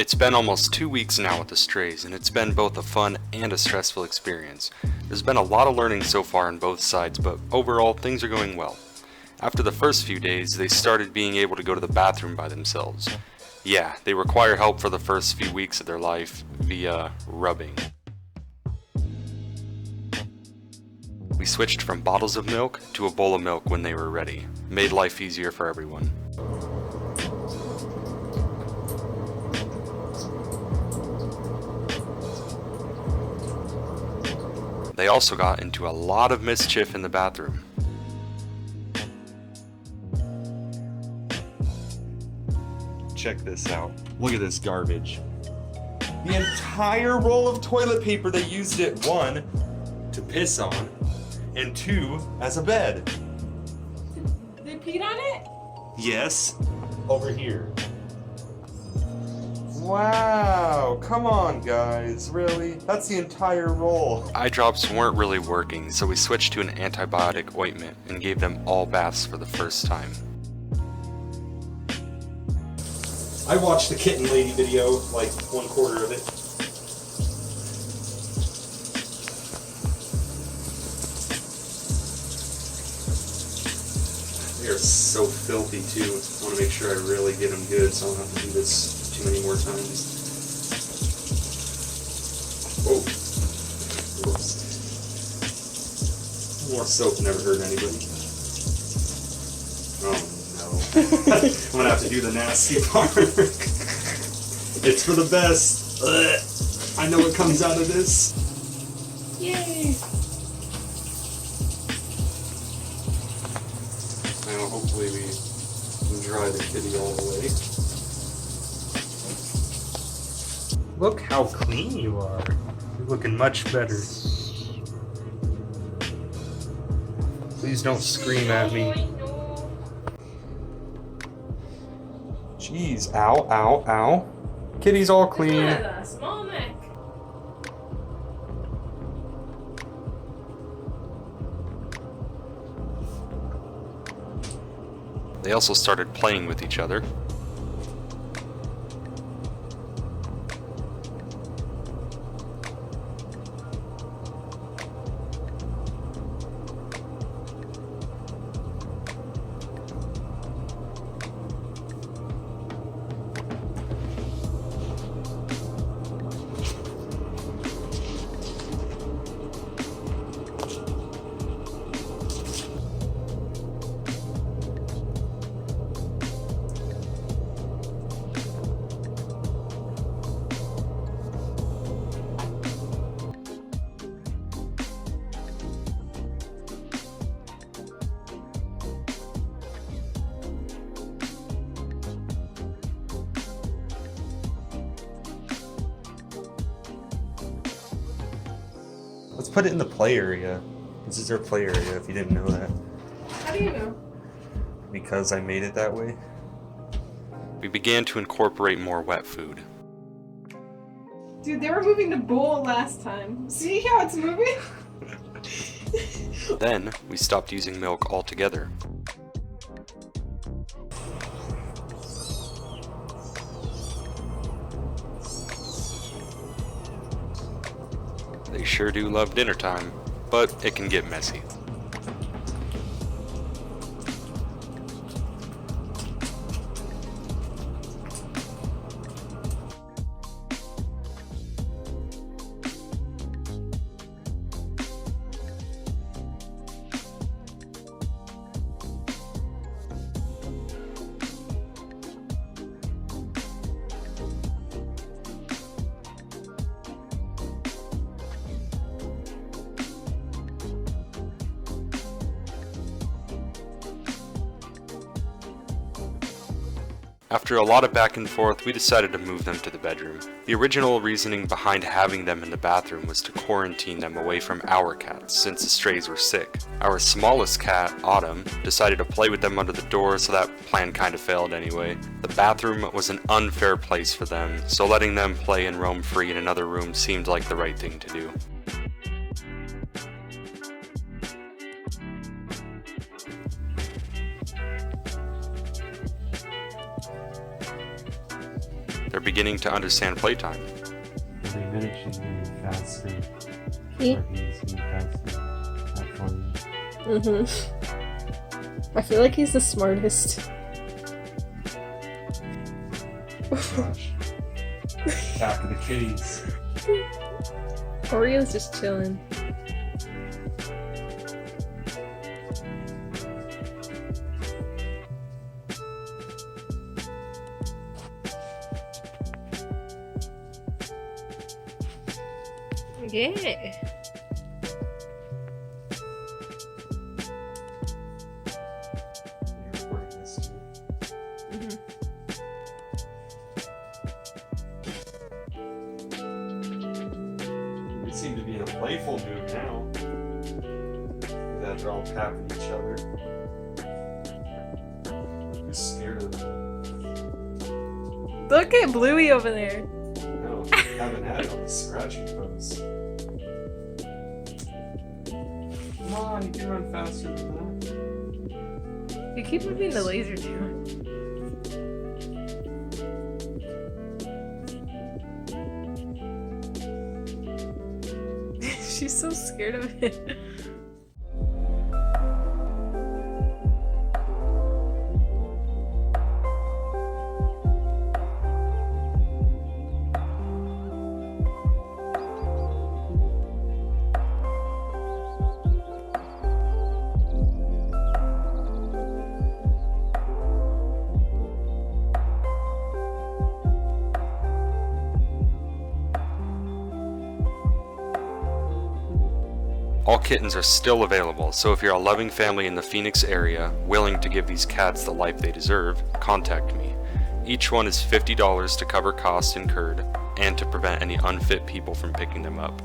It's been almost 2 weeks now with the strays, and it's been both a fun and a stressful experience. There's been a lot of learning so far on both sides, but overall things are going well. After the first few days, they started being able to go to the bathroom by themselves. Yeah, they require help for the first few weeks of their life via rubbing. We switched from bottles of milk to a bowl of milk when they were ready. Made life easier for everyone. They also got into a lot of mischief in the bathroom. Check this out. Look at this garbage. The entire roll of toilet paper, they used it, 1, to piss on, and 2, as a bed. They peed on it? Yes. Over here. Wow, come on guys, really? That's the entire roll. Eye drops weren't really working, so we switched to an antibiotic ointment and gave them all baths for the first time. I watched the Kitten Lady video, like 1/4 of it. They are so filthy too. I want to make sure I really get them good, so I don't have to do this too many more times. Oh. More soap never hurt anybody. Oh no. I'm gonna have to do the nasty part. It's for the best. Ugh. I know what comes out of this. Yay! Now hopefully we can dry the kitty all the way. Look how clean you are. You're looking much better. Please don't scream at me. Jeez, ow, ow, ow. Kitty's all clean. A small neck. They also started playing with each other. Let's put it in the play area. This is their play area if you didn't know that. How do you know? Because I made it that way. We began to incorporate more wet food. Dude, they were moving the bowl last time. See how it's moving? Then, we stopped using milk altogether. They sure do love dinner time, but it can get messy. After a lot of back and forth, we decided to move them to the bedroom. The original reasoning behind having them in the bathroom was to quarantine them away from our cats, since the strays were sick. Our smallest cat, Autumn, decided to play with them under the door, so that plan kind of failed anyway. The bathroom was an unfair place for them, so letting them play and roam free in another room seemed like the right thing to do. They're beginning to understand playtime. Every minute she's getting faster. He? He's getting faster. Have fun. I feel like he's the smartest. Gosh. Back to the kitties. Oreo's just chilling. Yeah. You're recording this too. We seem to be in a playful mood now. That they're all tapping each other. Who's scared of them? Look at Bluey over there. No, haven't had it on the scratching pose. Come on, you can run faster than that. You keep moving the laser down. She's so scared of it. All kittens are still available, so if you're a loving family in the Phoenix area, willing to give these cats the life they deserve, contact me. Each one is $50 to cover costs incurred, and to prevent any unfit people from picking them up.